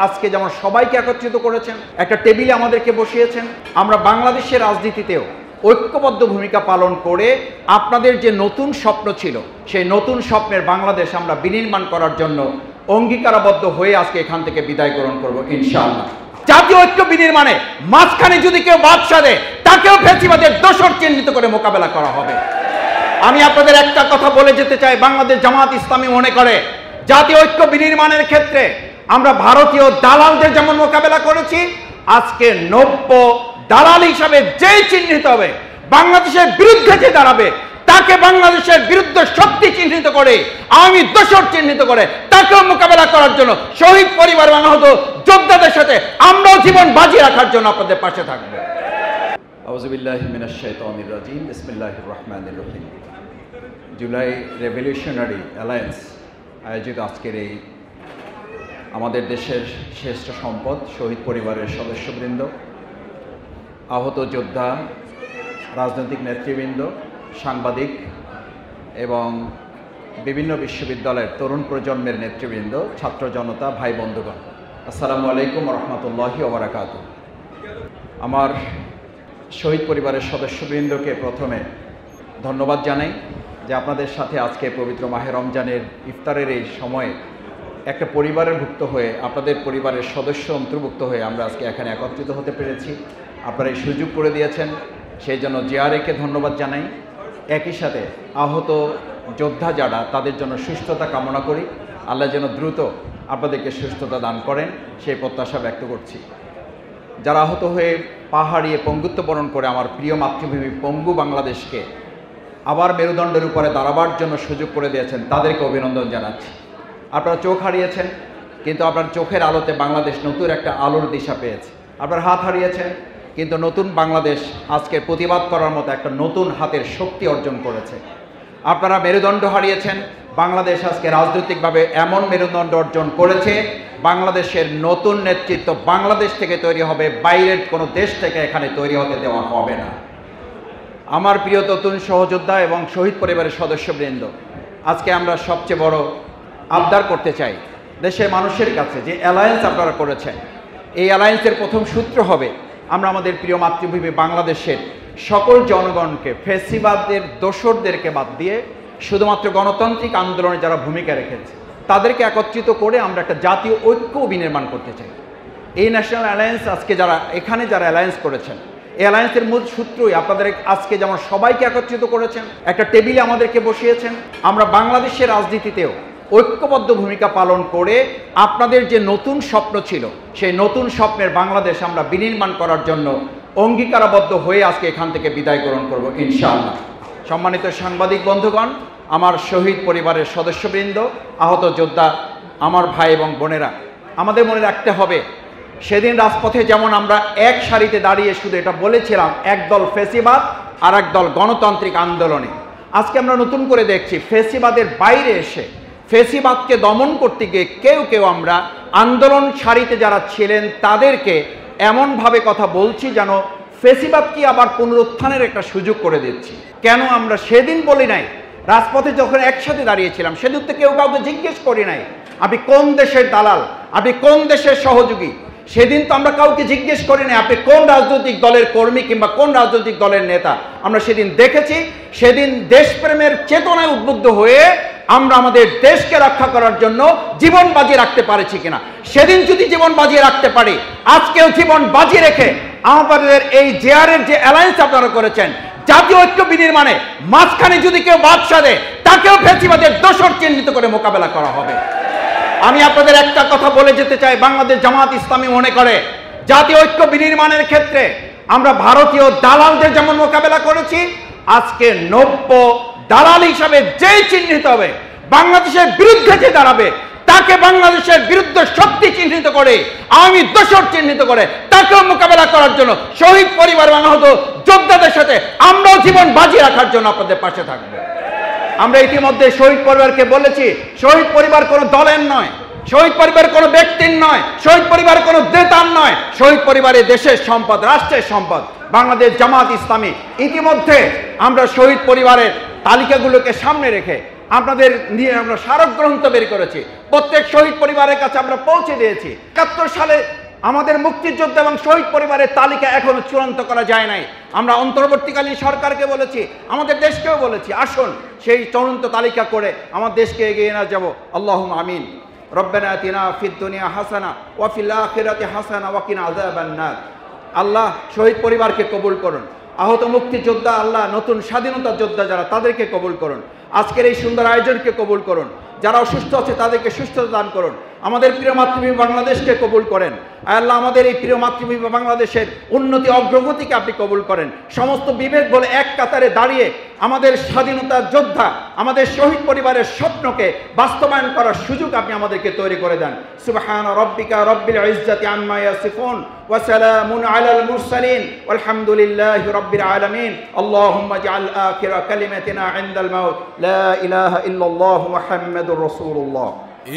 আজকে যেমন সবাইকে একত্রিত করেছেন, একটা টেবিলে আমাদেরকে বসিয়েছেন, আমরা বাংলাদেশের রাজনীতিতেও ঐক্যবদ্ধ ভূমিকা পালন করে আপনাদের যে নতুন স্বপ্ন ছিল সেই নতুন স্বপ্নের বাংলাদেশ আমরা বিনির্মাণ করার জন্য অঙ্গীকারবদ্ধ হয়ে আজকে এখান থেকে বিদায় গ্রহণ করব ইনশাআল্লাহ। জাতীয় ঐক্য বিনির্মাণে মাঝখানে যদি কেউ বাদশা দেয় তাকেও ফ্যাসিবাদের দোষর চিহ্নিত করে মোকাবেলা করা হবে। আমি আপনাদের একটা কথা বলে যেতে চাই, বাংলাদেশ জামাত ইসলামী মনে করে জাতীয় ঐক্য বিনির্মাণের ক্ষেত্রে আমরা ভারতীয় দালালদের যেমন মোকাবেলা করেছি, আজকে নব্য দালাল হিসাবে যেই চিহ্নিত হবে, বাংলাদেশের বিরুদ্ধে যে দাঁড়াবে তাকে বাংলাদেশের বিরুদ্ধে শক্তি চিহ্নিত করে, আওয়ামী দোষর চিহ্নিত করে তাকেও মোকাবেলা করার জন্য শহীদ পরিবার এবং আহত যোদ্ধাদের সাথে আমরাও জীবন বাজি রাখার জন্য আপনাদের পাশে থাকবো। আউযু বিল্লাহি মিনাশ শাইতানির রাজিম, বিসমিল্লাহির রহমানির রহিম। জুলাই রেভলিউশনারি অ্যালায়েন্স আয়োজিত আজকের এই আমাদের দেশের শ্রেষ্ঠ সম্পদ শহীদ পরিবারের সদস্যবৃন্দ, আহত যোদ্ধা, রাজনৈতিক নেতৃবৃন্দ, সাংবাদিক এবং বিভিন্ন বিশ্ববিদ্যালয়ের তরুণ প্রজন্মের নেতৃবৃন্দ, ছাত্র জনতা, ভাই বন্ধুগণ, আসসালামু আলাইকুম রহমতুল্লাহি ওয়া বারাকাতুহু। আমার শহীদ পরিবারের সদস্যবৃন্দকে প্রথমে ধন্যবাদ জানাই যে আপনাদের সাথে আজকে পবিত্র মাহে রমজানের ইফতারের এই সময়ে একটা পরিবারের ভুক্ত হয়ে, আপনাদের পরিবারের সদস্য অন্তর্ভুক্ত হয়ে আমরা আজকে এখানে একত্রিত হতে পেরেছি। আপনারা এই সুযোগ করে দিয়েছেন, সেই জন্য জিআরএকে ধন্যবাদ জানাই। একই সাথে আহত যোদ্ধা যারা, তাদের জন্য সুস্থতা কামনা করি। আল্লাহ যেন দ্রুত আপনাদেরকে সুস্থতা দান করেন সেই প্রত্যাশা ব্যক্ত করছি। যারা আহত হয়ে পা হারিয়ে পঙ্গুত্ব বরণ করে আমার প্রিয় মাতৃভূমি পঙ্গু বাংলাদেশকে আবার মেরুদণ্ডের উপরে দাঁড়াবার জন্য সুযোগ করে দিয়েছেন, তাদেরকে অভিনন্দন জানাচ্ছি। আপনারা চোখ হারিয়েছেন, কিন্তু আপনার চোখের আলোতে বাংলাদেশ নতুন একটা আলোর দিশা পেয়েছে। আপনার হাত হারিয়েছেন, কিন্তু নতুন বাংলাদেশ আজকে প্রতিবাদ করার মতো একটা নতুন হাতের শক্তি অর্জন করেছে। আপনারা মেরুদণ্ড হারিয়েছেন, বাংলাদেশ আজকে রাজনৈতিকভাবে এমন মেরুদণ্ড অর্জন করেছে, বাংলাদেশের নতুন নেতৃত্ব বাংলাদেশ থেকে তৈরি হবে, বাইরের কোনো দেশ থেকে এখানে তৈরি হতে দেওয়া হবে না। আমার প্রিয় নতুন সহযোদ্ধা এবং শহীদ পরিবারের সদস্যবৃন্দ, আজকে আমরা সবচেয়ে বড় আবদার করতে চাই দেশের মানুষের কাছে, যে অ্যালায়েন্স আপনারা করেছেন, এই অ্যালায়েন্সের প্রথম সূত্র হবে আমরা আমাদের প্রিয় মাতৃভূমি বাংলাদেশের সকল জনগণকে, ফ্যাসিবাদের দোসরদেরকে বাদ দিয়ে শুধুমাত্র গণতান্ত্রিক আন্দোলনে যারা ভূমিকা রেখেছে তাদেরকে একত্রিত করে আমরা একটা জাতীয় ঐক্য বিনির্মাণ করতে চাই। এই ন্যাশনাল অ্যালায়েন্স আজকে যারা এখানে যারা অ্যালায়েন্স করেছেন, এই অ্যালায়েন্সের মূল সূত্রই আপনাদের আজকে যেমন সবাইকে একত্রিত করেছেন, একটা টেবিলে আমাদেরকে বসিয়েছেন, আমরা বাংলাদেশের রাজনীতিতেও ঐক্যবদ্ধ ভূমিকা পালন করে আপনাদের যে নতুন স্বপ্ন ছিল সেই নতুন স্বপ্নের বাংলাদেশ আমরা বিনির্মাণ করার জন্য অঙ্গীকারবদ্ধ হয়ে আজকে এখান থেকে বিদায় গ্রহণ করব ইনশাআল্লাহ। সম্মানিত সাংবাদিক বন্ধুগণ, আমার শহীদ পরিবারের সদস্যবৃন্দ, আহত যোদ্ধা, আমার ভাই এবং বোনেরা, আমাদের মনে রাখতে হবে সেদিন রাজপথে যেমন আমরা এক সারিতে দাঁড়িয়ে শুধু এটা বলেছিলাম একদল ফ্যাসিবাদ আর একদল গণতান্ত্রিক আন্দোলনে, আজকে আমরা নতুন করে দেখছি ফ্যাসিবাদের বাইরে এসে ফ্যাসিবাদকে দমন করতে গিয়ে কেউ কেউ আমরা আন্দোলন সারিতে যারা ছিলেন তাদেরকে এমনভাবে কথা বলছি যেন ফ্যাসিবাদকে আবার পুনরুত্থানের একটা সুযোগ করে দিচ্ছি। কেন আমরা সেদিন বলি নাই? রাজপথে যখন একসাথে দাঁড়িয়েছিলাম সেদিন তো কেউ কাউকে জিজ্ঞেস করি নাই আপনি কোন দেশের দালাল, আপনি কোন দেশের সহযোগী। সেদিন তো আমরা কাউকে জিজ্ঞেস করি নাই আপনি কোন রাজনৈতিক দলের কর্মী কিংবা কোন রাজনৈতিক দলের নেতা। আমরা সেদিন দেখেছি, সেদিন দেশপ্রেমের চেতনায় উদ্বুদ্ধ হয়ে আমরা আমাদের দেশকে রক্ষা করার জন্য জীবন বাজি রাখতে পারেছি কিনা। সেদিন যদি জীবন বাজিয়ে রাখতে পারি, আজকেও জীবন বাজি রেখে আমাদের এই জিআরএর যে অ্যালায়েন্স আপনারা করেছেন জাতীয় ঐক্য বিনির্মাণে মাঝখানে যদি কেউ বাদশা দেয় তাকেও ফ্যাসিবাদের দোষর চিহ্নিত করে মোকাবেলা করা হবে। আমি আপনাদের একটা কথা বলে যেতে চাই, বাংলাদেশ জামাত ইসলামী মনে করে জাতীয় ঐক্য বিনির্মাণের ক্ষেত্রে আমরা ভারতীয় দালালদের যেমন মোকাবেলা করেছি, আজকে নব্য দালাল হিসাবে যেই চিহ্নিত হবে, বাংলাদেশের বিরুদ্ধে যে দাঁড়াবে তাকে বাংলাদেশের বিরুদ্ধে শক্তি চিহ্নিত করে, আওয়ামী দোসর চিহ্নিত করে তাকেও মোকাবেলা করার জন্য শহীদ পরিবার এবং আহত যোদ্ধাদের সাথে আমরাও জীবন বাজি রাখার জন্য আপনাদের পাশে থাকবো। আমরা ইতিমধ্যে শহীদ পরিবারকে বলেছি, শহীদ পরিবার কোনো দলের নয়, শহীদ পরিবার কোনো ব্যক্তির নয়, শহীদ পরিবার কোনো নেতার নয়, শহীদ পরিবারের দেশের সম্পদ, রাষ্ট্রের সম্পদ। বাংলাদেশ জামাত ইসলামী ইতিমধ্যে আমরা শহীদ পরিবারের তালিকাগুলোকে সামনে রেখে আপনাদের নিয়ে আমরা স্মারক গ্রন্থ বের করেছি, প্রত্যেক শহীদ পরিবারের কাছে আমরা পৌঁছে দিয়েছি। ৭১ সালে আমাদের মুক্তিযোদ্ধা এবং শহীদ পরিবারের তালিকা এখনো চূড়ান্ত করা যায় নাই। আমরা অন্তর্বর্তীকালীন সরকারকে বলেছি, আমাদের দেশকেও বলেছি, আসুন সেই চূড়ান্ত তালিকা করে আমার দেশকে এগিয়ে না যাব। আল্লাহুম্মা আমিন। রব্বানা আতিনা ফিদ দুনিয়া হাসানা ওয়া ফিল আখিরাতি হাসানা ওয়া কিনা আযাবান নার। আল্লাহ শহীদ পরিবারকে কবুল করুন, আহত মুক্তিযোদ্ধা, আল্লাহ নতুন স্বাধীনতা যোদ্ধা যারা, তাদেরকে কবুল করুন। আজকের এই সুন্দর আয়োজনকে কবুল করুন। যারা অসুস্থ আছে তাদেরকে সুস্থতা দান করুন। আমাদের প্রিয় মাতৃভূমি বাংলাদেশকে কবুল করেন। আল্লাহ আমাদের এই প্রিয় মাতৃভূমি বাংলাদেশের উন্নতি অগ্রগতিকে আপনি কবুল করেন। সমস্ত বিভেদ বলে এক কাতারে দাঁড়িয়ে আমাদের স্বাধীনতার যোদ্ধা, আমাদের শহীদ পরিবারের স্বপ্নকে বাস্তবায়ন করার সুযোগ আপনি আমাদেরকে তৈরি করে দেন। সুবহানা রাব্বিকা রাব্বিল ইজ্জাতি আম্মা ইয়াসিফুন ওয়া সালামুন আলাল মুরসালিন ওয়ালহামদুলিল্লাহি রাব্বিল আলামিন। আল্লাহুম্মা জাআল আখিরা কালিমাতিনা ইনদাল মাউত লা ইলাহা ইল্লাল্লাহু মুহাম্মাদুর রাসূলুল্লাহ।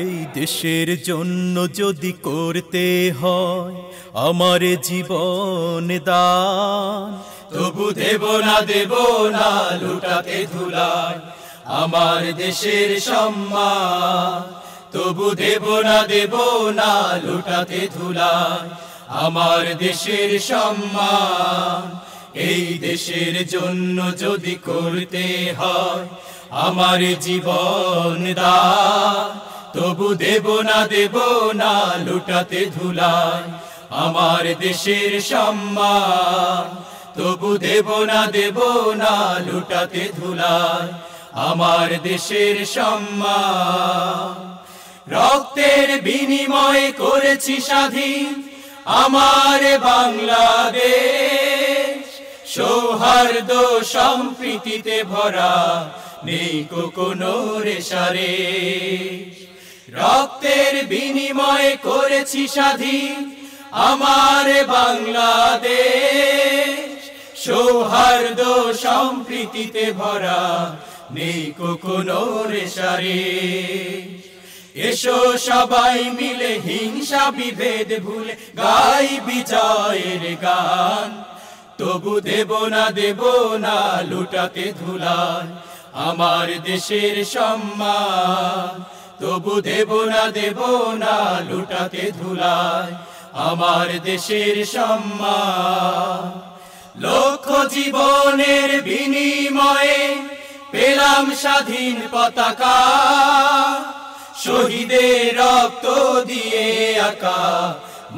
এই দেশের জন্য যদি করতে হয় আমার জীবন দান, তবু দেব না লুটাতে ধুলায় আমার দেশের সম্মান। তবু দেব না লুটাতে ধুলায় আমার দেশের সম্মান। এই দেশের জন্য যদি করতে হয় আমার জীবন দান, তবু দেব না লুটাতে ধুলায় আমার দেশের সম্মান। তবু দেব না লুটাতে ধুলায় আমার দেশের সম্মান। রক্তের বিনিময়ে করেছি স্বাধীন আমার বাংলাদেশ, সৌহার্দ্য সম্প্রীতিতে ভরা নেই কোনো রেশারেশ। রক্তের বিনিময়ে করেছি স্বাধীন আমার বাংলাদেশ, সৌহার্দ্য সম্প্রীতিতে ভরা নেই কোনো রেশারেশ। এসো সবাই মিলে হিংসা বিভেদ ভুলে গাই বিজয়ের গান। তবু দেব না লুটাতে ধুলায় আমার দেশের সম্মান। তবু দেব না লুটাতে ধুলায় আমার দেশের সম্মান। লক্ষ জীবনের বিনিময়ে পেলাম স্বাধীন পতাকা, শহীদের রক্ত দিয়ে আঁকা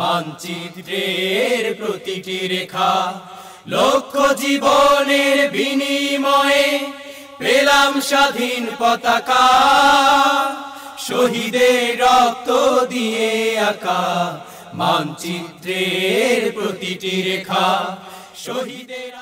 মানচিত্রের প্রতিটি রেখা। লক্ষ জীবনের বিনিময়ে পেলাম স্বাধীন পতাকা, শহীদের রক্ত দিয়ে আঁকা মানচিত্রের প্রতিটি রেখা। শহীদের